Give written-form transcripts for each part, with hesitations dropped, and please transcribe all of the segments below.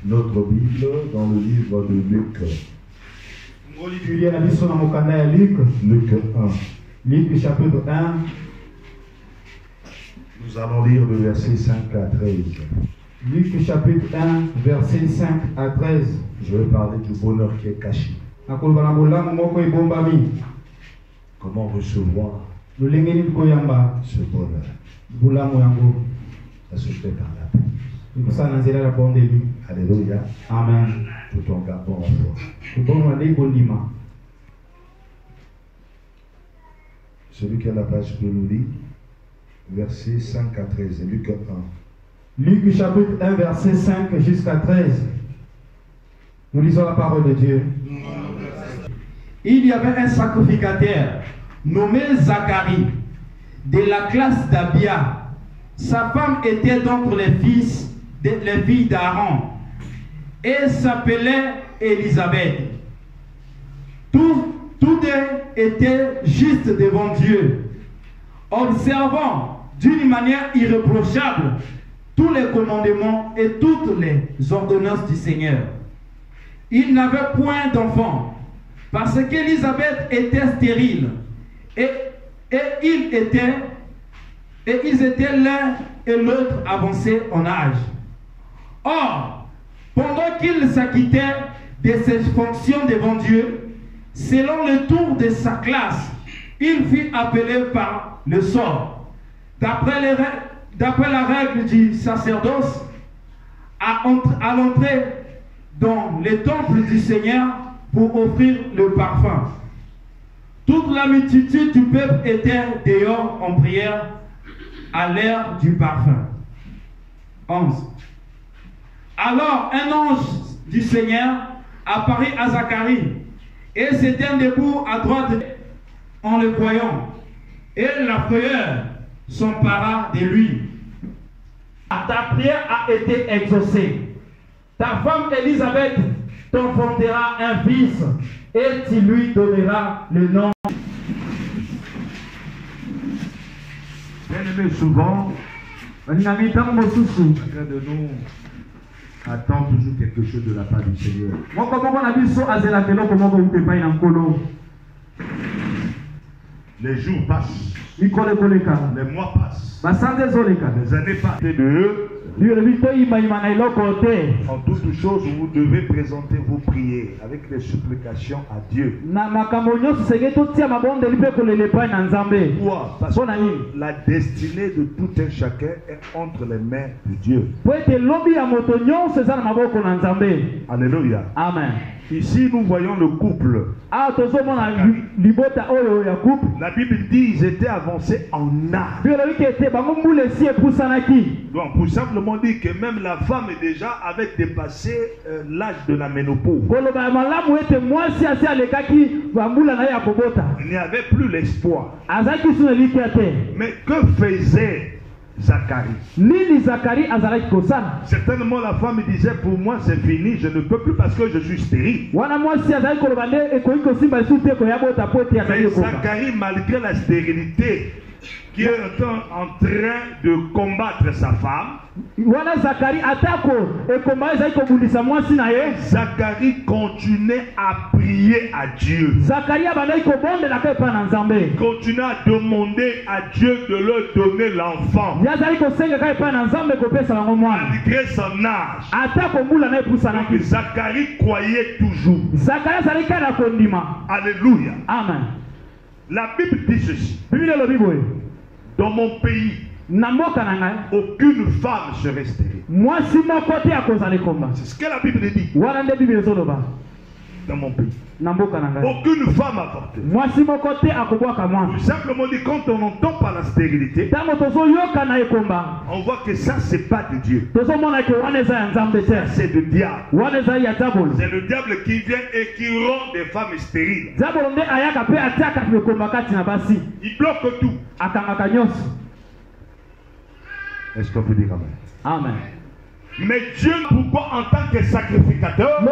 notre Bible dans le livre de Luc. Luc 1. Luc chapitre 1. Nous allons lire le verset 5 à 13. Luc chapitre 1, verset 5 à 13. Je vais parler du bonheur qui est caché. Comment recevoir ce bonheur? Ça se fait par la paix. Alléluia. Amen. Tout en gardant la foi. Celui qui a la page peut nous lire. Verset 5 à 13. Luc 1. Luc chapitre 1, verset 5 jusqu'à 13. Nous lisons la parole de Dieu. Il y avait un sacrificateur nommé Zacharie de la classe d'Abia. Sa femme était donc les filles d'Aaron et s'appelait Élisabeth. Tous deux étaient justes devant Dieu, observant d'une manière irréprochable tous les commandements et toutes les ordonnances du Seigneur. Ils n'avaient point d'enfants parce qu'Élisabeth était stérile et ils étaient l'un et l'autre avancés en âge. Or, pendant qu'il s'acquittait de ses fonctions devant Dieu, selon le tour de sa classe, il fut appelé par le sort, d'après la règle du sacerdoce, à l'entrée dans le temple du Seigneur pour offrir le parfum. Toute la multitude du peuple était dehors en prière à l'heure du parfum. 11. Alors un ange du Seigneur apparut à Zacharie et se tint debout à droite en le voyant, et la frayeur s'empara de lui. Ta prière a été exaucée. Ta femme Élisabeth t'enfantera un fils et tu lui donneras le nom. Bien-aimé, souvent, chacun de nous attend toujours quelque chose de la part du Seigneur. Les jours passent, les mois passent, les années passent de eux. En toutes choses, vous devez présenter vos prières avec les supplications à Dieu. Pourquoi? Parce que la destinée de tout un chacun est entre les mains de Dieu. Alléluia. Amen. Ici, nous voyons le couple. La Bible dit qu'ils étaient avancés en âge. Donc, pour simplement dire que même la femme déjà avait dépassé l'âge de la ménopause. Il n'y avait plus l'espoir. Mais que faisait Zacharie? Certainement la femme disait, pour moi c'est fini, je ne peux plus parce que je suis stérile. Mais Zacharie, malgré la stérilité, qui est en train de combattre sa femme, Zacharie continuait à prier à Dieu. Continuait à demander à Dieu de leur donner l'enfant. Malgré son âge. Donc Zacharie croyait toujours. Alléluia. Amen. La Bible dit ceci. Dans mon pays, aucune femme serait stérile. C'est ce que la Bible dit. Dans mon pays, aucune femme avortée. Tout simplement dit, quand on entend par la stérilité, on voit que ça c'est pas de Dieu. C'est du diable. C'est le diable qui vient et qui rend des femmes stériles. Il bloque tout. Est-ce qu'on peut dire amen? Amen. Mais Dieu, pourquoi en tant que sacrificateur,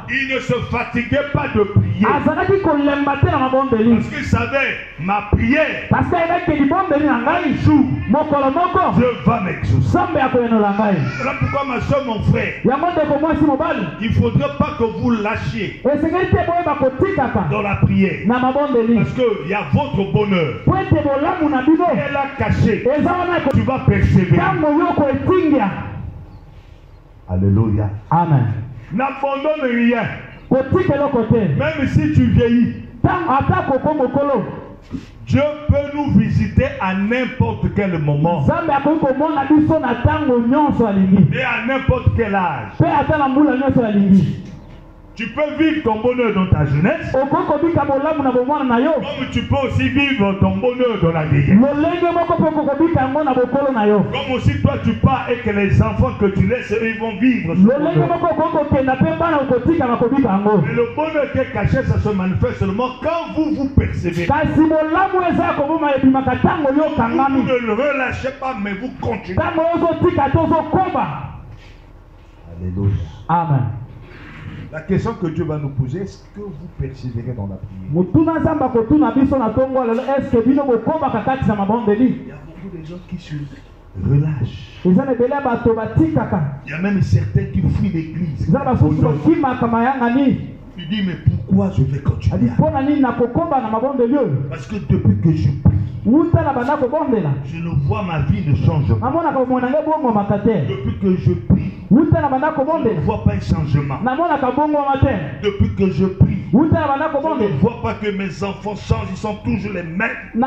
il ne se fatiguait pas de prier. prier. Parce qu'il savait ma prière. Un jour, Dieu va m'exaucer. Voilà pourquoi ma soeur, mon frère, il ne faudrait pas que vous lâchiez dans la prière. Parce qu'il y a votre bonheur. Elle a caché. Tu vas persévérer. Alléluia. Amen. N'abandonne rien. Même si tu vieillis, Dieu peut nous visiter à n'importe quel moment et à n'importe quel âge. Tu peux vivre ton bonheur dans ta jeunesse, comme tu peux aussi vivre ton bonheur dans la vieillesse. Comme aussi toi tu pars et que les enfants que tu laisses, ils vont vivre ce bonheur. Mais le bonheur qui est caché, ça se manifeste seulement quand vous persévérez. Vous ne le relâchez pas, mais vous continuez. Alléluia. Amen. La question que Dieu va nous poser, est-ce que vous persévérez dans la prière? Il y a beaucoup de gens qui se relâchent. Il y a même certains qui fuient l'église. Tu dis, mais pourquoi je vais continuer? Parce que depuis que je prie, je ne vois ma vie ne change pas. Depuis que je prie, je ne vois pas un changement. Depuis que je prie, je ne vois pas que mes enfants changent, ils sont toujours les mêmes. Le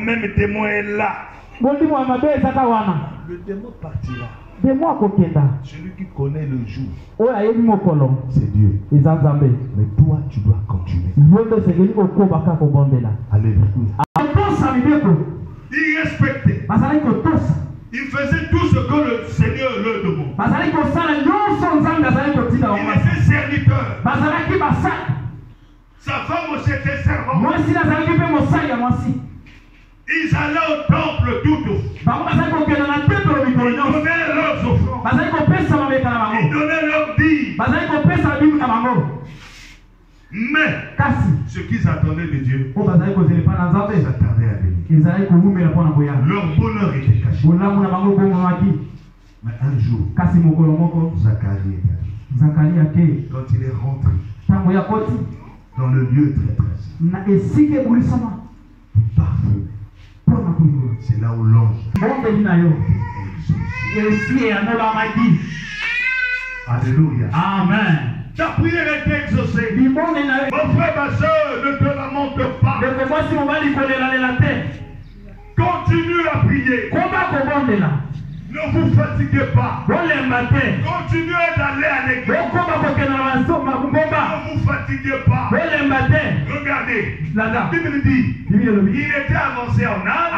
même démon est là. Le démon partira. Celui qui connaît le jour, c'est Dieu. Mais toi, tu dois continuer. Alléluia. Il respectait. Il faisait tout ce que le Seigneur leur demande. Il était serviteur. Sa femme aussi était servante. Ils allaient au temple tout. Ils donnaient leurs offrandes. Ils donnaient leurs dîmes. Mais ce qu'ils attendaient de Dieu, s'attardaient à venir. Leur bonheur était caché. Mais un jour, Zacharie est allé. Quand il est rentré dans le lieu très parfum, c'est là où l'ange. Alléluia. Amen. Ta prière est exaucée. Mon frère, ma soeur, ne te lamente pas. Continue à prier. Ne vous fatiguez pas. Continuez d'aller à l'église. Ne vous fatiguez pas. Regardez, la Bible dit, il était avancé en âge,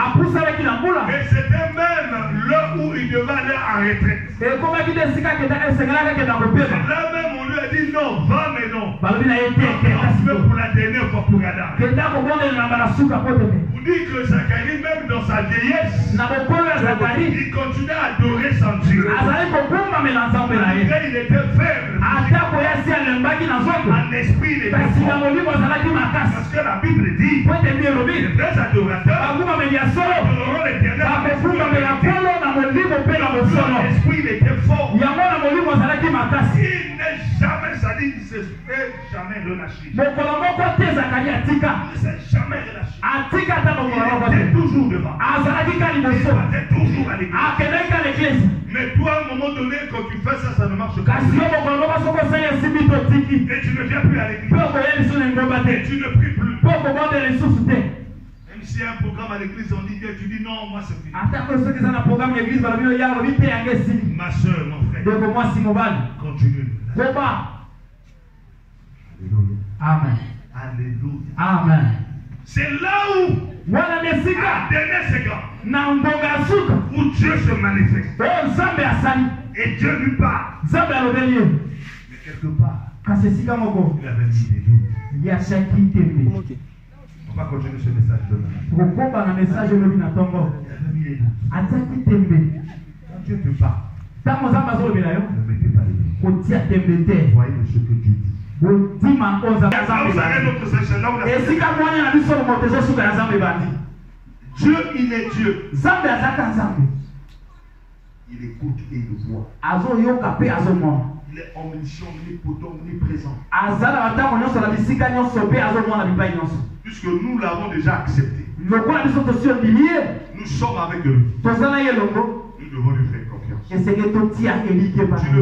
et c'était même l'heure où il devait aller en retraite. Là même on lui a dit non, va mais non. On fait pour la dernière fois pour Adam. Vous dites que Zacharie, même dans sa vieillesse, il continuait à adorer son Dieu. Il était faible. En esprit, il était fort. Parce que la Bible dit, les vrais adorateurs adoreront l'Éternel. Son esprit, il était fort. Il n'est jamais, ça dit, il ne s'est jamais relâché. Il ne s'est jamais relâché. Il était toujours devant. Il était toujours à l'église. Mais toi, à un moment donné, quand tu fais ça, ça ne marche pas. Et tu ne viens plus à l'église. Et tu ne pries plus. Même s'il y a un programme à l'église, on dit que tu dis non, moi c'est fini. Ma soeur, mon frère, continue. Alléluia. Amen. Alléluia. Amen. C'est là où à dernier second, où Dieu se manifeste. Et Dieu lui parle. Mais quelque part, il avait mis des doutes. On va continuer ce message demain. Il avait mis des doutes. Quand Dieu te parle, ne mettez pas les doutes. Voyez ce que Dieu dit. Là où vous avez notre section, là où la Dieu, il est Dieu. Il écoute et il voit. Il est omniscient, omnipotent, omniprésent. Puisque nous l'avons déjà accepté. Nous sommes avec lui. Nous devons lui faire confiance. Tu ne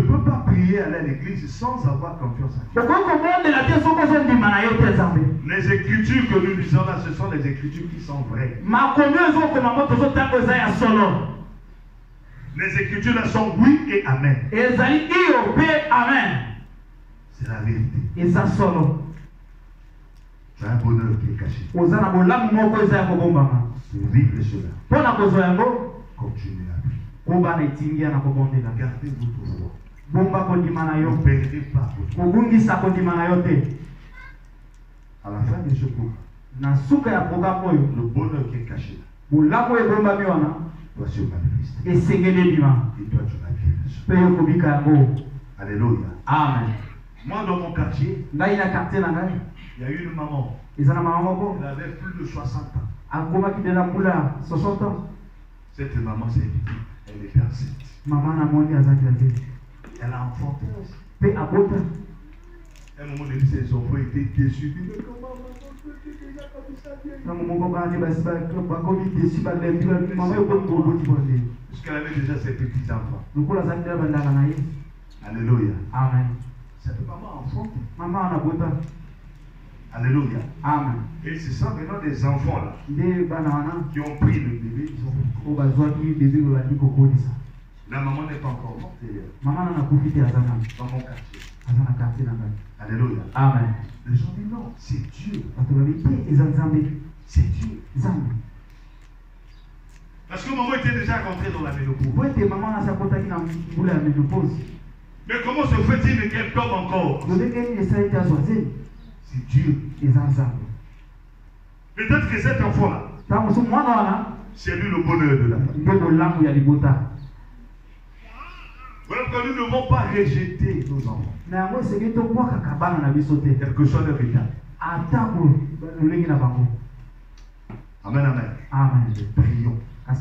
peux pas prier à l'église sans avoir confiance à Dieu. Les écritures que nous lisons là, ce sont les écritures qui sont vraies. Les écritures là sont oui et amen. C'est la vérité. Tu as un bonheur qui est caché. Vivre cela. Continuez à prier. Gardez votre foi. Ne perdez pas votre foi. À la fin de ce programme, le bonheur qui est caché là doit se manifester. Et toi, tu vas vivre. Alléluia. Amen. Moi, dans mon quartier, il y a eu une maman. Elle avait plus de 60 ans. Cette maman s'est dit, elle est enceinte. Elle a enfanté aussi. À un moment donné, ses enfants étaient déçus. Mais comment maman peut déjà comme ça puisqu'elle avait déjà ses petits-enfants. Alléluia. Amen. Cette maman a enfanté. Alléluia. Amen. Et c'est ça maintenant des enfants là qui ont pris le bébé. La maman n'est pas encore morte. Dans mon quartier. Alléluia. Amen. Les gens disent non, c'est Dieu. C'est Dieu. Parce que maman était déjà rentrée dans la ménopause. Mais comment se fait-il qu'elle tombe encore? C'est Dieu. Peut-être que cet enfant-là, c'est lui le bonheur de la famille. Voilà pourquoi nous ne devons pas rejeter nos enfants. Quel que soit leur état. Amen, amen. Amen. Prions. Parce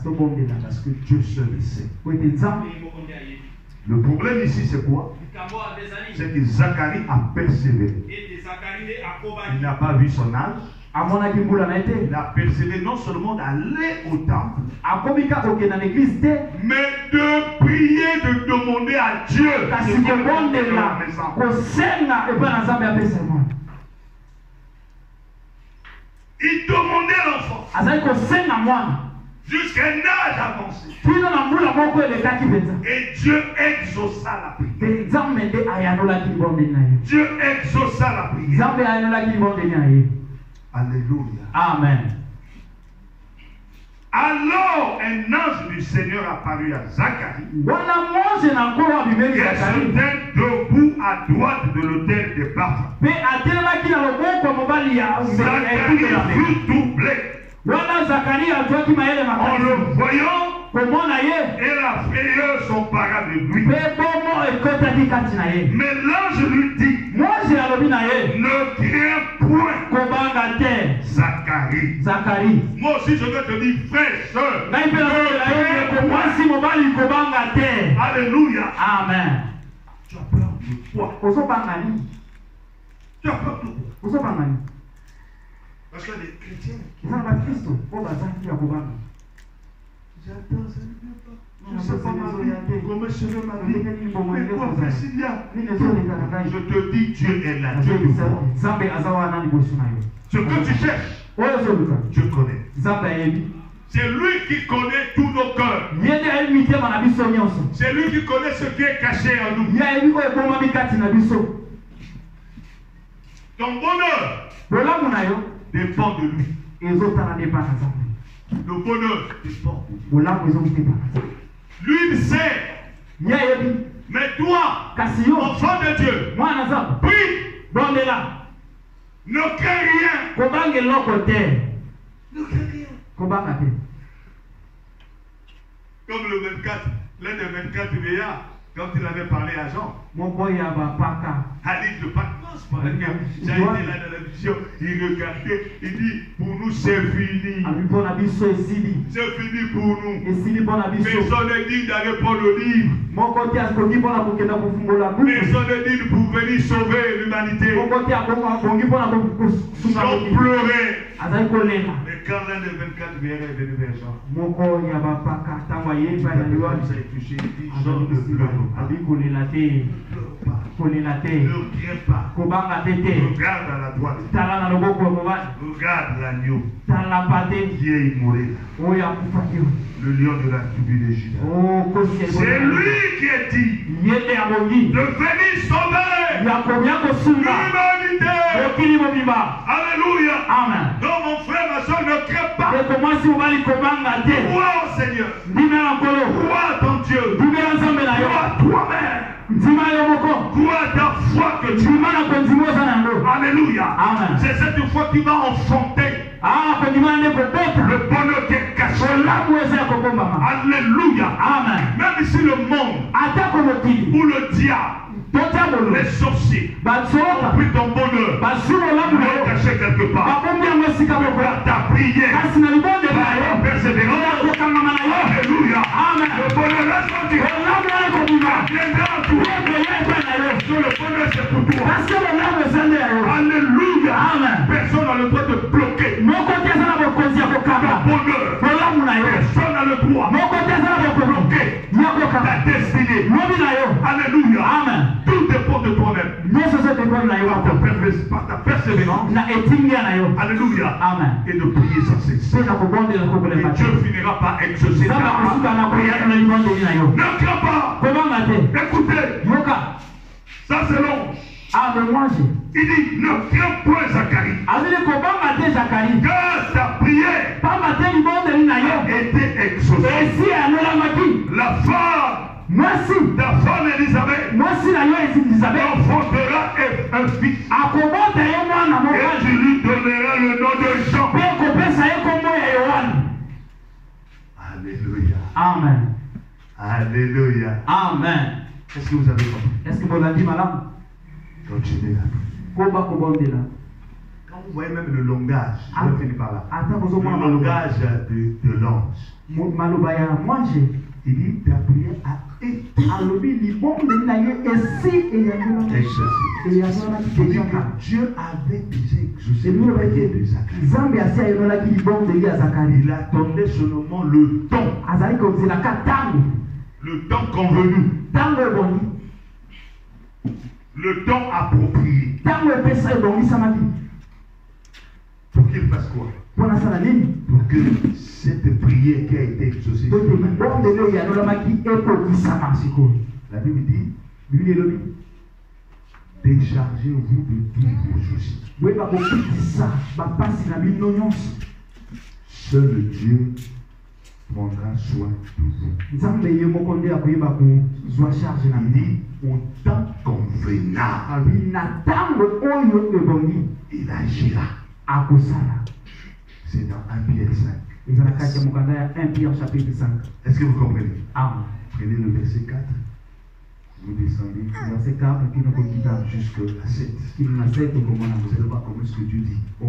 que Dieu seul le sait. Le problème ici, c'est quoi? C'est que Zacharie a persévéré. Il n'a pas vu son âge. Il a persévéré non seulement d'aller au temple, mais de prier, de demander à Dieu. Il demandait l'enfant jusqu'à un âge avancé. Et Dieu exauça la prière. Dieu exauça la prière. Alléluia. Amen. Alors un ange du Seigneur apparut à Zacharie. Il se tint debout à droite de l'autel de Bapha. Zacharie fut troublé. En le voyant, et la frayeur s'empara de lui. Mais l'ange lui dit, ne crains point, Zacharie. Moi aussi je vais te dire, frère, soeur, alléluia. Amen. Tu as peur de quoi? Tu as peur de quoi? Parce que les chrétiens, j'attends, ça ne vient pas. Je ne sais pas ma vie, comment serait ma vie. Mais quoi faire s'il y a? Je te dis, Dieu est là. Dieu est là. Ce que tu cherches, Dieu connaît. C'est lui qui connaît tous nos cœurs. C'est lui qui connaît ce qui est caché en nous. Ton bonheur dépend de lui. Le bonheur dépend de lui. Lui il sait. Mais toi, enfant de Dieu, prie. Ne crains rien. Ne crains rien. Comme le 24, l'un des 24 vieillards, Quand il avait parlé à Jean, Ali de vacances par laquelle Jean était là dans la vision, il regardait, il dit, pour nous c'est fini. C'est fini pour nous. Personne n'est digne d'aller pour le livre. Personne n'est digne pour venir sauver l'humanité. Jean pleurait. Mais quand l'un des 24 vieillards est venu vers Jean, il s'est touché, il dit, Jean ne pleure pas. Ne crains pas. Regarde à la droite. Regarde l'agneau qui est immolé. Le lion de la tribu de Juda. C'est lui qui est dit de venir sauver l'humanité. Alléluia. Amen. Donc mon frère, ma soeur, ne crains pas. Crois au Seigneur. Crois ton Dieu. Crois toi-même. Crois ta foi que tu as. Alléluia. C'est cette foi qui va enfanter le bonheur qui est caché. Alléluia. Même si le monde ou le diable, les sorciers ont pris ton bonheur, l'ont caché quelque part. Par ta prière, par ta persévérance. Alléluia. Le bonheur, laisse-moi dire, viendra à toi. Le bonheur, c'est pour toi. Alléluia. Personne n'a le droit de bloquer ton bonheur. Personne n'a le droit de bloquer ta destinée. Alléluia. Tout dépend de toi-même. Par ta persévérance. Alléluia. Et de prier sans cesse. Et Dieu finira par exaucer ta prière. Ne crains pas. Écoutez. Ça c'est l'ange. Il dit, ne crains point Zacharie. Car ta prière a été exaucée. La femme, ta femme Élisabeth, enfantera un fils. Et tu lui donneras le nom de Jean. Alléluia. Amen. Alléluia. Amen. Est-ce que vous avez compris? Est-ce que vous avez dit, madame? Continuez là. Quand vous voyez même le langage, je vais finir par là. Le langage de l'ange. Il dit, ta prière a été exaucée. Dieu avait déjà exaucé le prière de Zacharie. Il attendait seulement le temps. Le temps convenu. Le temps approprié. Pour qu'il fasse quoi? Pour que cette prière qui a été exaucée. La Bible dit, déchargez-vous de tous vos soucis. Seul Dieu prendra soin de vous. Il dit, au temps convenable, il agira. C'est dans 1 Pierre 5. Est-ce que vous comprenez? Prenez le verset 4. Vous descendez jusqu'à 7. Vous allez voir comment ce que Dieu dit. Il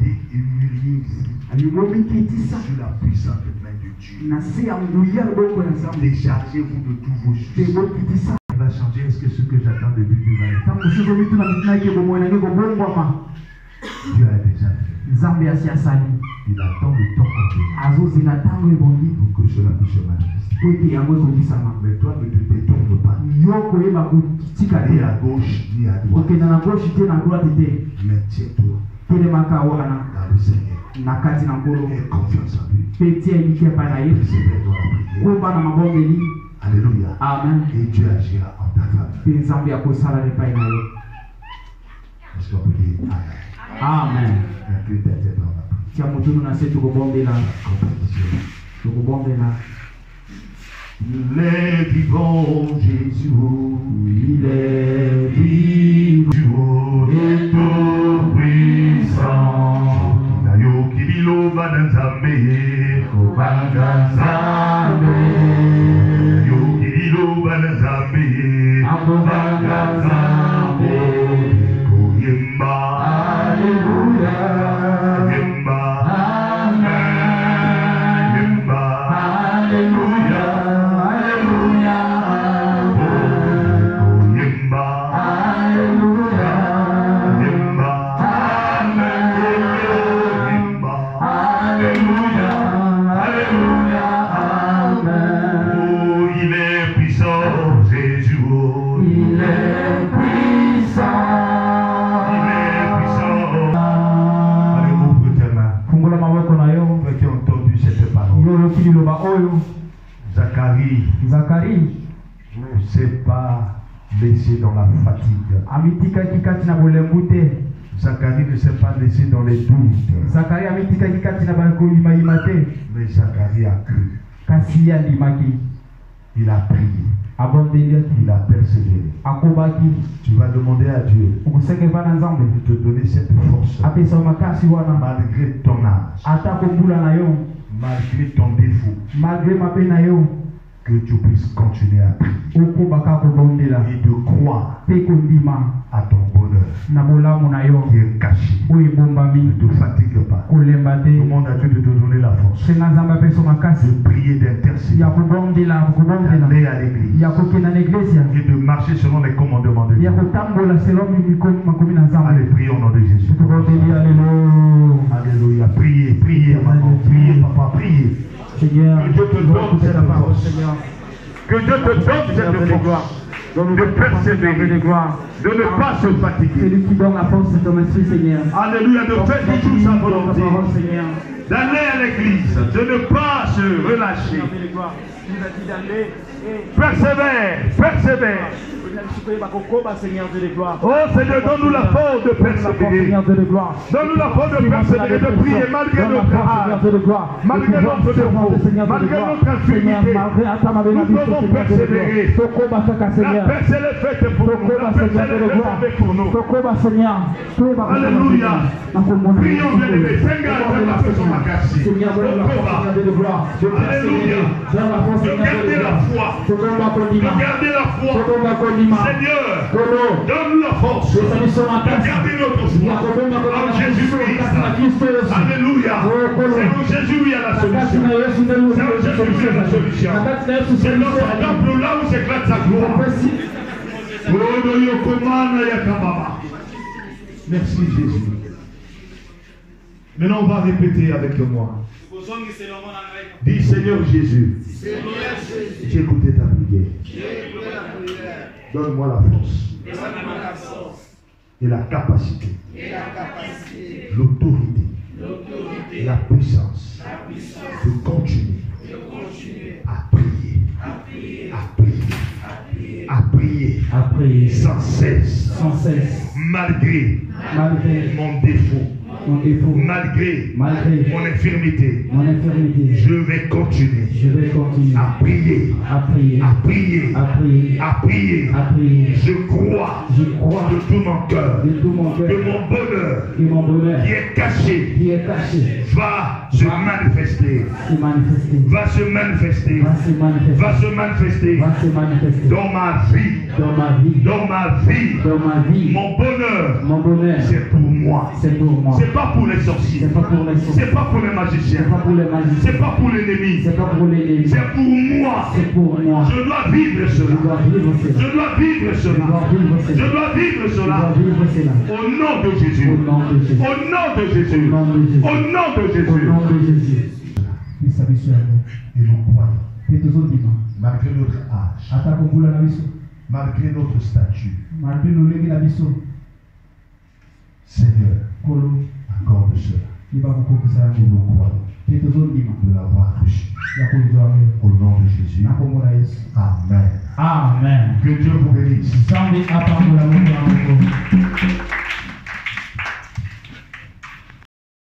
dit, humiliez-vous sur la puissante main de Dieu. Déchargez-vous de tous vos soucis. Il va changer. Est-ce que ce que j'attends depuis du mal, Dieu a déjà fait. Il attend le temps convenu pour que cela puisse se manifester. Mais toi, ne te détourne pas. Ni à gauche, ni à droite. Mais tiens-toi dans le Seigneur. Aie confiance en lui. Persévère dans la prière. Alléluia. Amen. Et Dieu agira en ta faveur. Est-ce qu'on peut dire Amen. Incline ta tête dans la Il est vivant, Jésus. Il est vivant et tout puissant. Nayo kibilo bananzame, bananzame. Nayo kibilo bananzame. Zacharie ne s'est pas laissé dans la fatigue. Zacharie ne s'est pas laissé dans les doutes. Mais Zacharie a cru. Il a prié. Il a persévéré. Tu vas demander à Dieu de te donner cette force malgré ton âge, malgré ton défaut, que tu puisses continuer à prier et de croire à ton bonheur qui est caché. Ne te fatigue pas. Demande à Dieu de te donner la force de prier, d'intercéder, d'aller à l'église et de marcher selon les commandements de Dieu. Allez, priez au nom de Jésus. Alléluia. Priez, priez, maman. Priez, papa, priez. Seigneur, que Dieu te donne cette force. Que Dieu te donne cette force de persévérer, de ne pas se fatiguer. Celui qui donne la force, c'est ton esprit, Seigneur. Alléluia, de faire toujours sa volonté, d'aller à l'église, de ne pas se relâcher. Persévère, persévère. Oh Seigneur, donne-nous la force de persévérer. Donne-nous la force de persévérer, de prier malgré notre âge, malgré notre défaut, malgré notre infirmité. Nous devons persévérer. La paix est faite pour nous. La paix est faite pour nous. Alléluia. Prions bien-aimés. Seigneur, la paix sur ma casse. Alléluia. De garder la foi. De garder la foi. Seigneur, donne la force de garder notre foi en Jésus-Christ. Alléluia. C'est en Jésus où il y a la solution. C'est en Jésus où il y a la solution. C'est dans ce temple là où s'éclate sa gloire. Merci Jésus. Maintenant on va répéter avec moi. Dis Seigneur Jésus, j'ai écouté ta prière. Donne-moi la force et la capacité, l'autorité et la puissance de continuer à prier sans cesse, malgré mon défaut. Malgré mon infirmité, je vais continuer à prier. Je crois de tout mon cœur que mon bonheur qui est caché va se manifester dans ma vie. Mon bonheur, c'est pour moi. C'est pas pour les sorciers. C'est pas pour les magiciens. C'est pas pour l'ennemi. C'est pour moi. Je dois vivre cela. Au nom de Jésus. Et nous croyons. Malgré notre âge. Malgré notre statut. Seigneur, accorde cela. Et nous croyons de l'avoir reçu. Au nom de Jésus. Amen. Amen. Que Dieu vous bénisse.